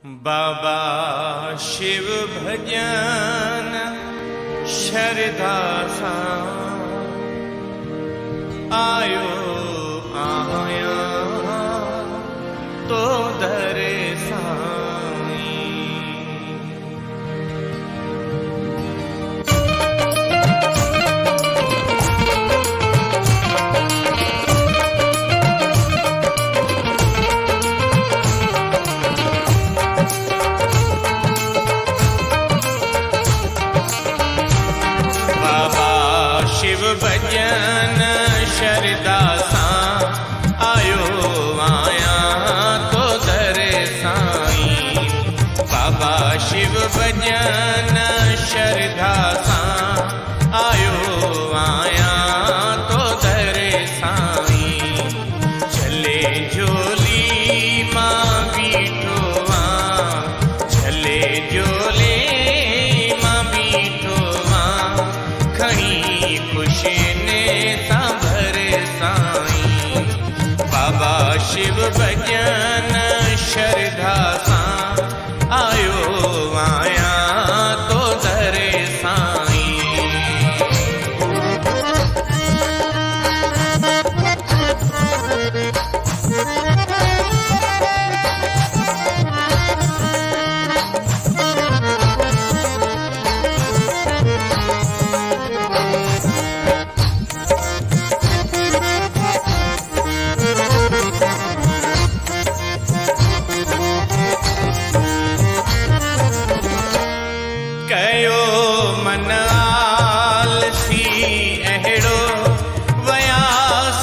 बाबा शिव भजन शरधा सा आयो आया तो दरे साई। बाबा शिव भजन शरधा सा आयो आया तो दरे साई। बाबा शिव भजन शरधा सा आयो आया तो दरे साई। चले झोली मां बीठोवा, चले झोले मां बीठोवा, खणी खुशी ने सांभर साई। बाबा शिव भजन शरधा सा आयो आया तो दरे साई। कयो मन आलसी अहिड़ो वया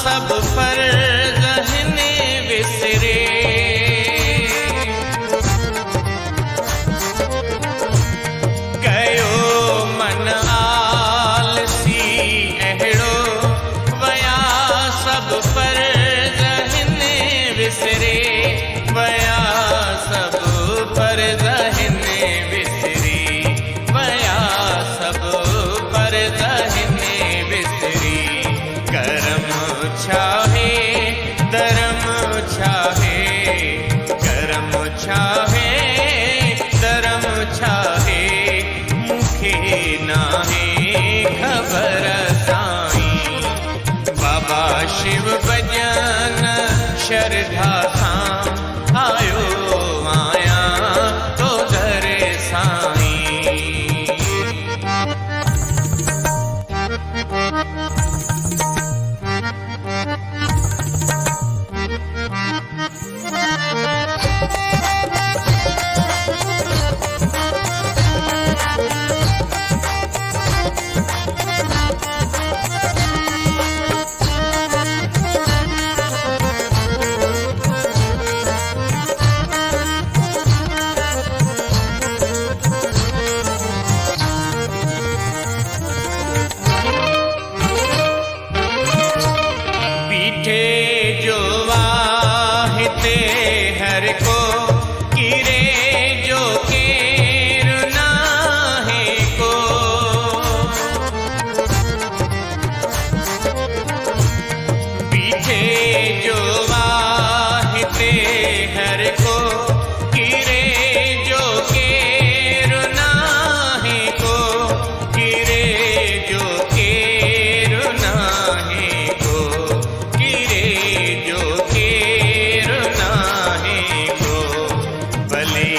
सब पर गहने विसरे। कयो मन आलसी अहिड़ो वया सब पर गहने विसरे। वया सब पर गहने विसरे, वया सब पर गहने विसरी। करम छाहे धर्म छाहे, करम छाहे धर्म छाहे, मुखे नाहे खबर साई। बाबा शिव भजन शरधा सा आयो आया तो दरे साई। पीठे जो वाहिते हर को किरे जो केर नाहे को। पीठे जो वाहिते हर को किरे जो केर नाहे को। किरे जो केर नाहे को, किरे जो केर नाहे को। भले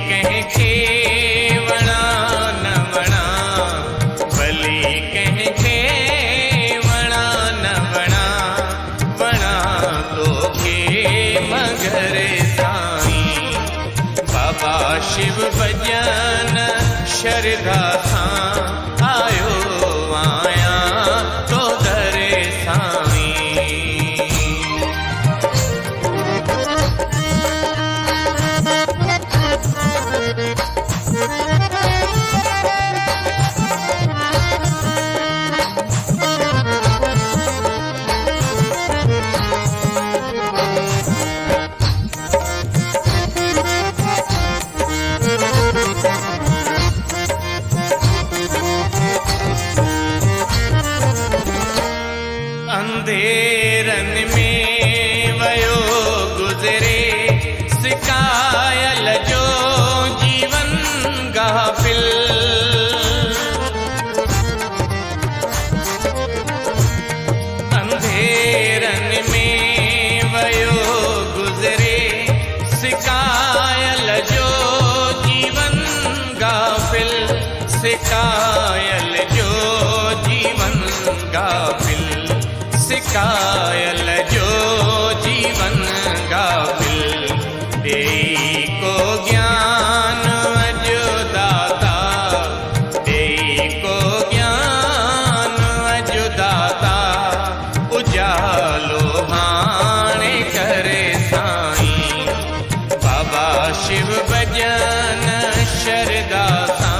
कह के वणा न वणा, भले कह के वणा न वणा, वणा तो के मगर साई। बाबा शिव भजन शरधा सा आयो आया तो दरे साई। अंधेरन में वयो गुजरे सिकायल जो सिकायल जो जीवन गाफिल, सिकायल जो जीवन गाफिल, देई को ज्ञान अजो दाता, देई को ज्ञान अजो दाता, उजालो हाणे करे साईं। बाबा शिव भजन शरदा सां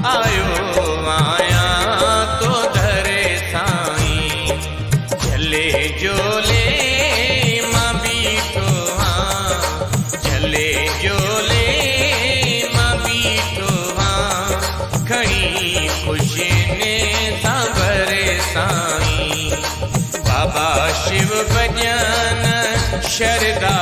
आयो आया तो धरे साईं। झले झोले मां बीठो हाँ, झले झोले मां बीठो हाँ, खणी खुशी ने सां भरे साईं। बाबा शिव भजन शरदा